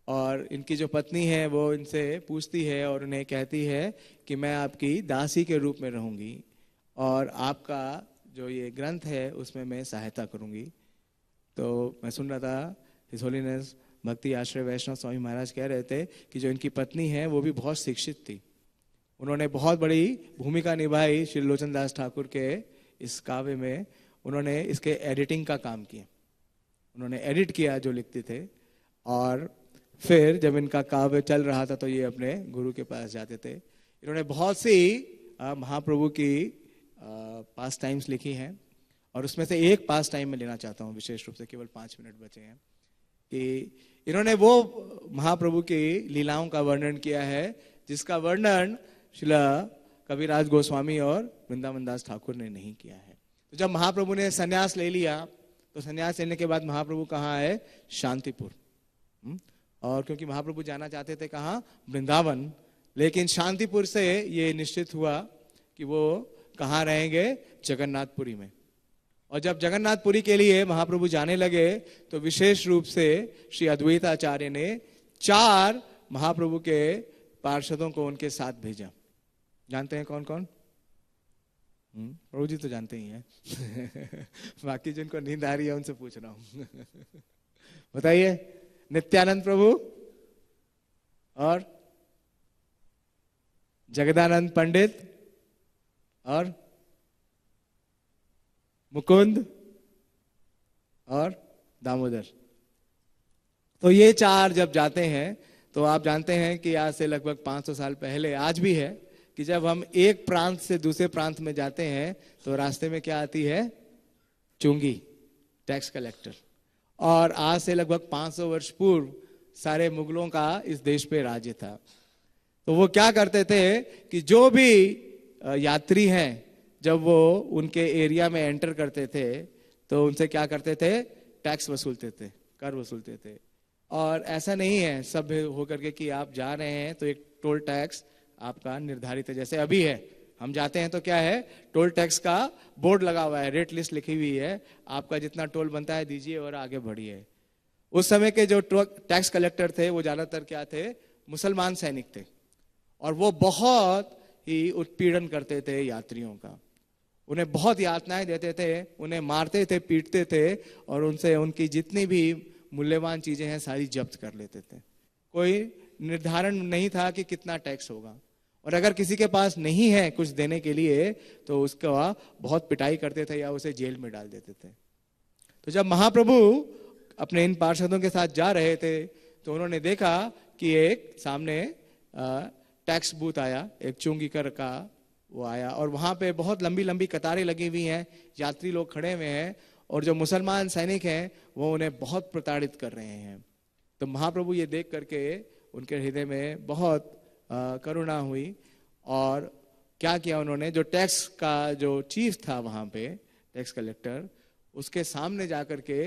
और इनकी जो पत्नी है वो इनसे पूछती है और उन्हें कहती है कि मैं आपकी दासी के रूप में रहूंगी और आपका जो ये ग्रंथ है उसमें मैं सहायता करूंगी। तो मैं सुन रहा था हिज होलीनेस भक्ति आश्रय वैष्णव स्वामी महाराज कह रहे थे कि जो इनकी पत्नी है वो भी बहुत शिक्षित थी। उन्होंने बहुत बड़ी भूमिका निभाई श्री लोचन दास ठाकुर के इस काव्य में। उन्होंने इसके एडिटिंग का काम किया, उन्होंने एडिट किया जो लिखते थे। और फिर जब इनका काव्य चल रहा था तो ये अपने गुरु के पास जाते थे। इन्होंने बहुत सी महाप्रभु की पास टाइम्स लिखी हैं और उसमें से एक पास टाइम में लेना चाहता हूँ विशेष रूप से, केवल 5 मिनट बचे हैं, कि इन्होंने वो महाप्रभु की लीलाओं का वर्णन किया है जिसका वर्णन श्रील कविराज गोस्वामी और वृंदावन दास ठाकुर ने नहीं किया है। तो जब महाप्रभु ने संन्यास ले लिया तो संन्यास लेने के बाद महाप्रभु कहाँ है? शांतिपुर। और क्योंकि महाप्रभु जाना चाहते थे कहाँ? वृंदावन। लेकिन शांतिपुर से ये निश्चित हुआ कि वो कहाँ रहेंगे? जगन्नाथपुरी में। और जब जगन्नाथपुरी के लिए महाप्रभु जाने लगे तो विशेष रूप से श्री अद्वैत आचार्य ने 4 महाप्रभु के पार्षदों को उनके साथ भेजा। जानते हैं कौन कौन? प्रभु जी तो जानते ही हैं बाकी जिनको नींद आ रही है उनसे पूछ रहा हूं बताइए। नित्यानंद प्रभु और जगदानंद पंडित और मुकुंद और दामोदर। तो ये 4 जब जाते हैं तो आप जानते हैं कि आज से लगभग 500 साल पहले, आज भी है, कि जब हम एक प्रांत से दूसरे प्रांत में जाते हैं तो रास्ते में क्या आती है? चुंगी, टैक्स कलेक्टर। और आज से लगभग 500 वर्ष पूर्व सारे मुगलों का इस देश पे राज्य था। तो वो क्या करते थे कि जो भी यात्री हैं जब वो उनके एरिया में एंटर करते थे तो उनसे क्या करते थे? टैक्स वसूलते थे, कर वसूलते थे। और ऐसा नहीं है सब होकर के कि आप जा रहे हैं तो एक टोल टैक्स आपका निर्धारित है। जैसे अभी है, हम जाते हैं तो क्या है? टोल टैक्स का बोर्ड लगा हुआ है, रेट लिस्ट लिखी हुई है, आपका जितना टोल बनता है दीजिए और आगे बढ़िए। उस समय के जो टैक्स कलेक्टर थे वो ज्यादातर क्या थे? मुसलमान सैनिक थे। और वो बहुत ही उत्पीड़न करते थे यात्रियों का, उन्हें बहुत यातनाएं देते थे, उन्हें मारते थे, पीटते थे और उनसे उनकी जितनी भी मूल्यवान चीजें हैं सारी जब्त कर लेते थे। कोई निर्धारण नहीं था कि कितना टैक्स होगा, और अगर किसी के पास नहीं है कुछ देने के लिए तो उसका बहुत पिटाई करते थे या उसे जेल में डाल देते थे। तो जब महाप्रभु अपने इन पार्षदों के साथ जा रहे थे तो उन्होंने देखा कि एक सामने टैक्स बूथ आया, एक चुंगी कर का वो आया, और वहां पे बहुत लंबी लंबी कतारें लगी हुई हैं, यात्री लोग खड़े हुए हैं, और जो मुसलमान सैनिक हैं वो उन्हें बहुत प्रताड़ित कर रहे हैं। तो महाप्रभु ये देख करके उनके हृदय में बहुत करुणा हुई, और क्या किया उन्होंने? जो टैक्स का जो चीफ था वहां पे, टैक्स कलेक्टर, उसके सामने जाकर के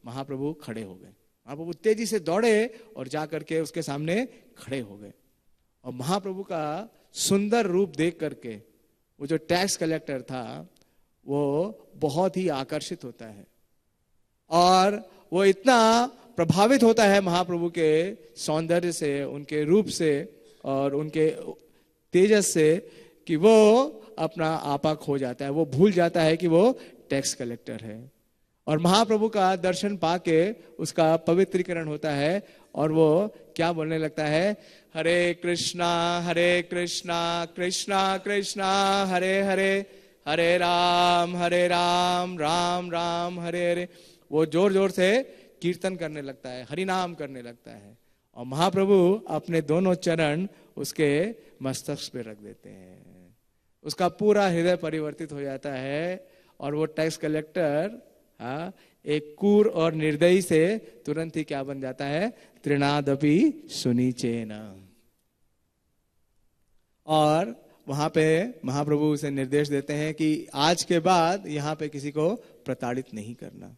महाप्रभु खड़े हो गए। महाप्रभु तेजी से दौड़े और जाकर के उसके सामने खड़े हो गए। और महाप्रभु का सुंदर रूप देख करके वो जो टैक्स कलेक्टर था वो बहुत ही आकर्षित होता है, और वो इतना प्रभावित होता है महाप्रभु के सौंदर्य से, उनके रूप से और उनके तेजस से कि वो अपना आपा खो जाता है। वो भूल जाता है कि वो टैक्स कलेक्टर है, और महाप्रभु का दर्शन पाके उसका पवित्रीकरण होता है और वो क्या बोलने लगता है? हरे कृष्णा कृष्णा कृष्णा हरे हरे, हरे राम राम राम हरे हरे। वो जोर जोर से कीर्तन करने लगता है, हरि नाम करने लगता है, और महाप्रभु अपने दोनों चरण उसके मस्तक पे रख देते हैं। उसका पूरा हृदय परिवर्तित हो जाता है, और वो टैक्स कलेक्टर एक क्रूर और निर्दयी से तुरंत ही क्या बन जाता है? तृणादपि सुनीचेन। और वहां पे महाप्रभु उसे निर्देश देते हैं कि आज के बाद यहाँ पे किसी को प्रताड़ित नहीं करना।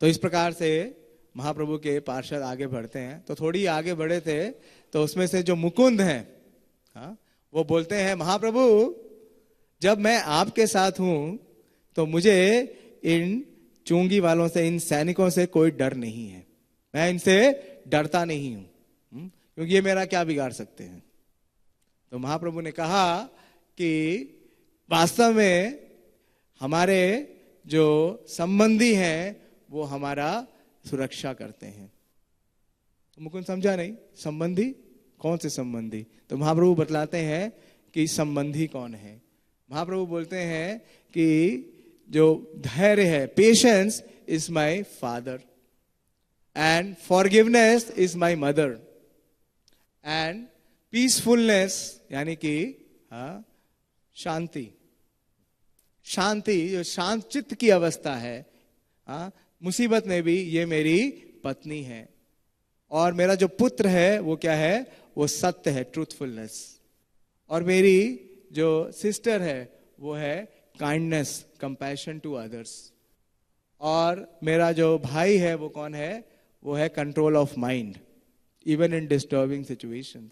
तो इस प्रकार से महाप्रभु के पार्षद आगे बढ़ते हैं। तो थोड़ी आगे बढ़े थे तो उसमें से जो मुकुंद हैं, वो बोलते हैं, महाप्रभु जब मैं आपके साथ हूं तो मुझे इन चुंगी वालों से, इन सैनिकों से कोई डर नहीं है, मैं इनसे डरता नहीं हूं, क्योंकि ये मेरा क्या बिगाड़ सकते हैं। तो महाप्रभु ने कहा कि वास्तव में हमारे जो संबंधी हैं वो हमारा सुरक्षा करते हैं। तो मुकुंद समझा नहीं, संबंधी कौन से संबंधी? तो महाप्रभु बतलाते हैं कि संबंधी कौन है। महाप्रभु बोलते हैं कि जो धैर्य है, patience is my father, and forgiveness is my mother, and peacefulness यानी कि शांति, जो शांत चित्त की अवस्था है, मुसीबत में भी ये मेरी पत्नी है, और मेरा जो पुत्र है वो क्या है? वो सत्य है, ट्रूथफुलनेस, और मेरी जो सिस्टर है वो है काइंडनेस, कंपैशन टू अदर्स, और मेरा जो भाई है वो कौन है? वो है control of mind even in disturbing situations,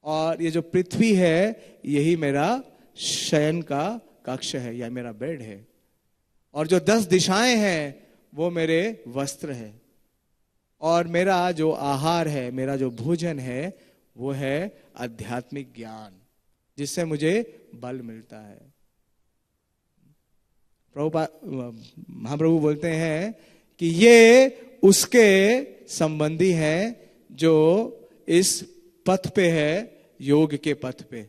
और ये जो पृथ्वी है यही मेरा शयन का कक्ष है या मेरा बेड है, और जो 10 दिशाएं हैं वो मेरे वस्त्र है, और मेरा जो आहार है, मेरा जो भोजन है वो है आध्यात्मिक ज्ञान, जिससे मुझे बल मिलता है। महाप्रभु बोलते हैं कि ये उसके संबंधी हैं जो इस पथ पे है, योग के पथ पे,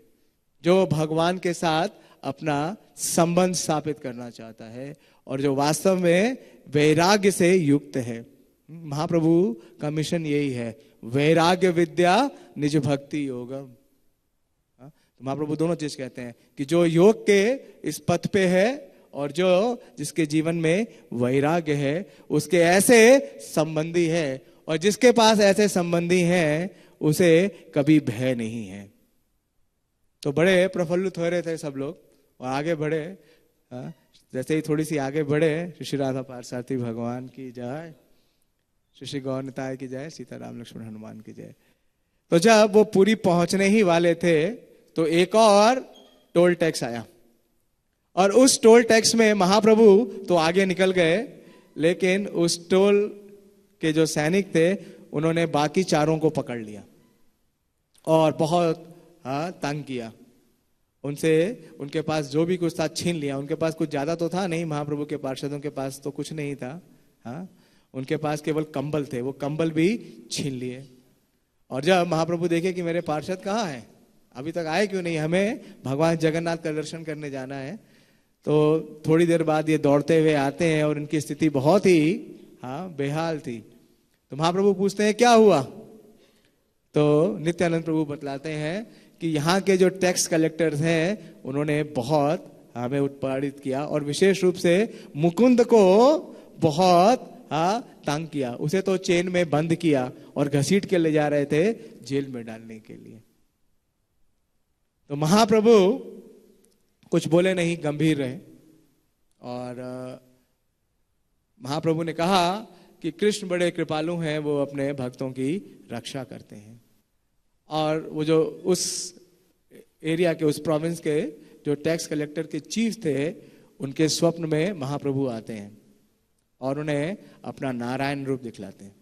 जो भगवान के साथ अपना संबंध स्थापित करना चाहता है और जो वास्तव में वैराग्य से युक्त है। महाप्रभु का मिशन यही है, वैराग्य विद्या निज भक्ति योगम। तो महाप्रभु दोनों चीज कहते हैं कि जो योग के इस पथ पे है और जो जिसके जीवन में वैराग्य है, उसके ऐसे संबंधी है, और जिसके पास ऐसे संबंधी हैं उसे कभी भय नहीं है। तो बड़े प्रफुल्लित हो रहे थे सब लोग और आगे बढ़े। जैसे ही थोड़ी सी आगे बढ़े, श्री राधा पार्षार्थी भगवान की जय, श्री गौर निताय की जय, सीताराम लक्ष्मण हनुमान की जय। तो जब वो पूरी पहुंचने ही वाले थे तो एक और टोल टैक्स आया, और उस टोल टैक्स में महाप्रभु तो आगे निकल गए, लेकिन उस टोल के जो सैनिक थे उन्होंने बाकी चारों को पकड़ लिया और बहुत तंग किया। उनसे उनके पास जो भी कुछ था छीन लिया। उनके पास कुछ ज्यादा तो था नहीं, महाप्रभु के पार्षदों के पास तो कुछ नहीं था। उनके पास केवल कंबल थे, वो कंबल भी छीन लिए। और जब महाप्रभु देखे कि मेरे पार्षद कहाँ हैं, अभी तक आए क्यों नहीं, हमें भगवान जगन्नाथ का दर्शन करने जाना है, तो थोड़ी देर बाद ये दौड़ते हुए आते हैं और इनकी स्थिति बहुत ही बेहाल थी। तो महाप्रभु पूछते हैं क्या हुआ, तो नित्यानंद प्रभु बतलाते हैं कि यहाँ के जो टैक्स कलेक्टर्स हैं उन्होंने बहुत हमें उत्पीड़ित किया, और विशेष रूप से मुकुंद को बहुत तंग किया। उसे तो चेन में बंद किया और घसीट के ले जा रहे थे जेल में डालने के लिए। तो महाप्रभु कुछ बोले नहीं, गंभीर रहे। और महाप्रभु ने कहा कि कृष्ण बड़े कृपालु हैं, वो अपने भक्तों की रक्षा करते हैं। और वो जो उस एरिया के, उस प्रोविंस के जो टैक्स कलेक्टर के चीफ थे, उनके स्वप्न में महाप्रभु आते हैं और उन्हें अपना नारायण रूप दिखलाते हैं,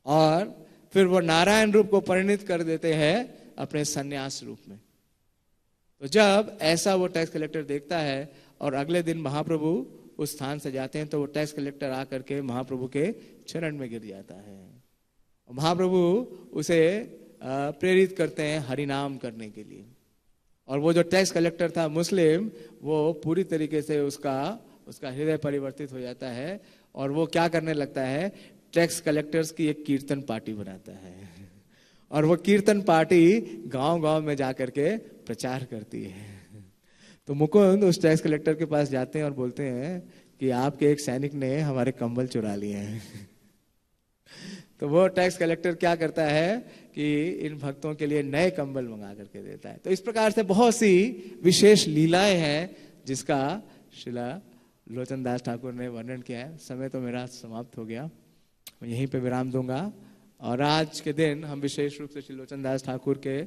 और फिर वो नारायण रूप को परिणित कर देते हैं अपने सन्यास रूप में। तो जब ऐसा वो टैक्स कलेक्टर देखता है और अगले दिन महाप्रभु उस स्थान से जाते हैं, तो वो टैक्स कलेक्टर आकर के महाप्रभु के चरण में गिर जाता है। महाप्रभु उसे प्रेरित करते हैं हरिनाम करने के लिए। और वो जो टैक्स कलेक्टर था मुस्लिम, वो पूरी तरीके से उसका हृदय परिवर्तित हो जाता है, और वो क्या करने लगता है, टैक्स कलेक्टर्स की एक कीर्तन पार्टी बनाता है, और वो कीर्तन पार्टी गांव-गांव में जाकर के प्रचार करती है। तो मुकुंद उस टैक्स कलेक्टर के पास जाते हैं और बोलते हैं कि आपके एक सैनिक ने हमारे कंबल चुरा लिए हैं। तो वो टैक्स कलेक्टर क्या करता है कि इन भक्तों के लिए नए कंबल मंगा करके देता है। तो इस प्रकार से बहुत सी विशेष लीलाएं हैं जिसका श्रीला लोचन दास ठाकुर ने वर्णन किया है। समय तो मेरा समाप्त हो गया, मैं यहीं पे विराम दूंगा। और आज के दिन हम विशेष रूप से श्री लोचन दास ठाकुर के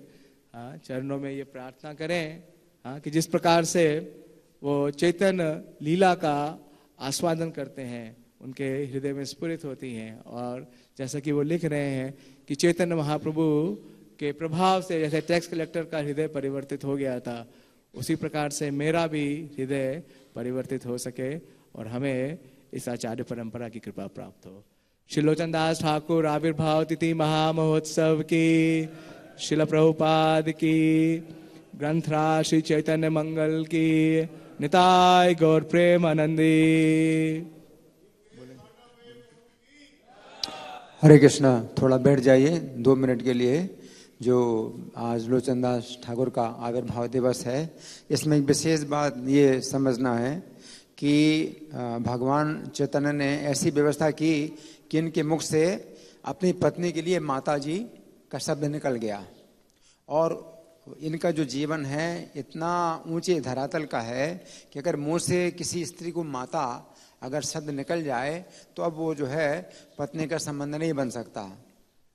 चरणों में ये प्रार्थना करें कि जिस प्रकार से वो चैतन्य लीला का आस्वादन करते हैं, उनके हृदय में स्फुरित होती हैं। और जैसा कि वो लिख रहे हैं कि चैतन्य महाप्रभु के प्रभाव से जैसे टैक्स कलेक्टर का हृदय परिवर्तित हो गया था, उसी प्रकार से मेरा भी हृदय परिवर्तित हो सके और हमें इस आचार्य परंपरा की कृपा प्राप्त हो। श्री लोचन दास ठाकुर आविर्भाव तिथि महामहोत्सव की, श्रील प्रभुपाद की, ग्रंथराज श्री चैतन्य मंगल की, निताय गौर प्रेम आनंदी। हरे कृष्णा। थोड़ा बैठ जाइए 2 मिनट के लिए। जो आज लोचन दास ठाकुर का आविर्भाव दिवस है, इसमें एक विशेष बात ये समझना है कि भगवान चैतन्य ने ऐसी व्यवस्था की कि इनके मुख से अपनी पत्नी के लिए माता जी का शब्द निकल गया, और इनका जो जीवन है इतना ऊंचे धरातल का है कि अगर मुंह से किसी स्त्री को माता अगर शब्द निकल जाए तो अब वो जो है पत्नी का संबंध नहीं बन सकता।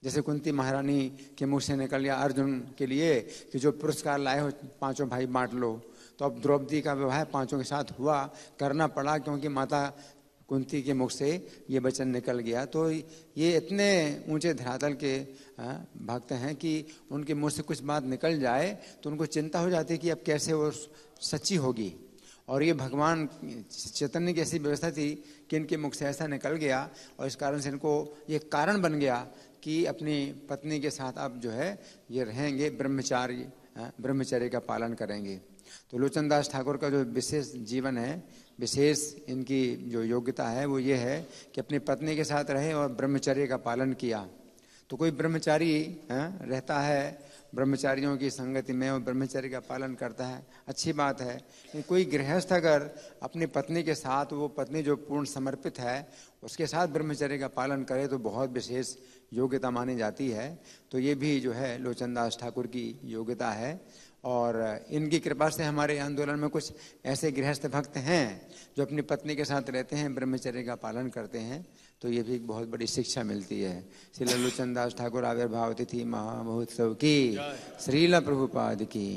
जैसे कुंती महारानी के मुख से निकल गया अर्जुन के लिए कि जो पुरस्कार लाए हो पांचों भाई बांट लो, तो अब द्रौपदी का विवाह पांचों के साथ हुआ, करना पड़ा क्योंकि माता कुंती के मुख से ये वचन निकल गया। तो ये इतने ऊंचे धरातल के भक्त हैं कि उनके मुंह से कुछ बात निकल जाए तो उनको चिंता हो जाती है कि अब कैसे वो सच्ची होगी। और ये भगवान चैतन्य की ऐसी व्यवस्था थी कि इनके मुख से ऐसा निकल गया और इस कारण से इनको ये कारण बन गया कि अपनी पत्नी के साथ अब जो है ये रहेंगे, ब्रह्मचर्य का पालन करेंगे। तो लोचनदास ठाकुर का जो विशेष जीवन है, विशेष इनकी जो योग्यता है वो ये है कि अपनी पत्नी के साथ रहे और ब्रह्मचर्य का पालन किया। तो कोई ब्रह्मचारी रहता है ब्रह्मचारियों की संगति में और ब्रह्मचर्य का पालन करता है, अच्छी बात है। लेकिन कोई गृहस्थ अगर अपनी पत्नी के साथ, वो पत्नी जो पूर्ण समर्पित है उसके साथ ब्रह्मचर्य का पालन करे तो बहुत विशेष योग्यता मानी जाती है। तो ये भी जो है लोचनदास ठाकुर की योग्यता है और इनकी कृपा से हमारे आंदोलन में कुछ ऐसे गृहस्थ भक्त हैं जो अपनी पत्नी के साथ रहते हैं, ब्रह्मचर्य का पालन करते हैं। तो ये भी एक बहुत बड़ी शिक्षा मिलती है। श्री लोचनदास ठाकुर आविर्भाव तिथि महामहोत्सव की, श्रील प्रभुपाद की।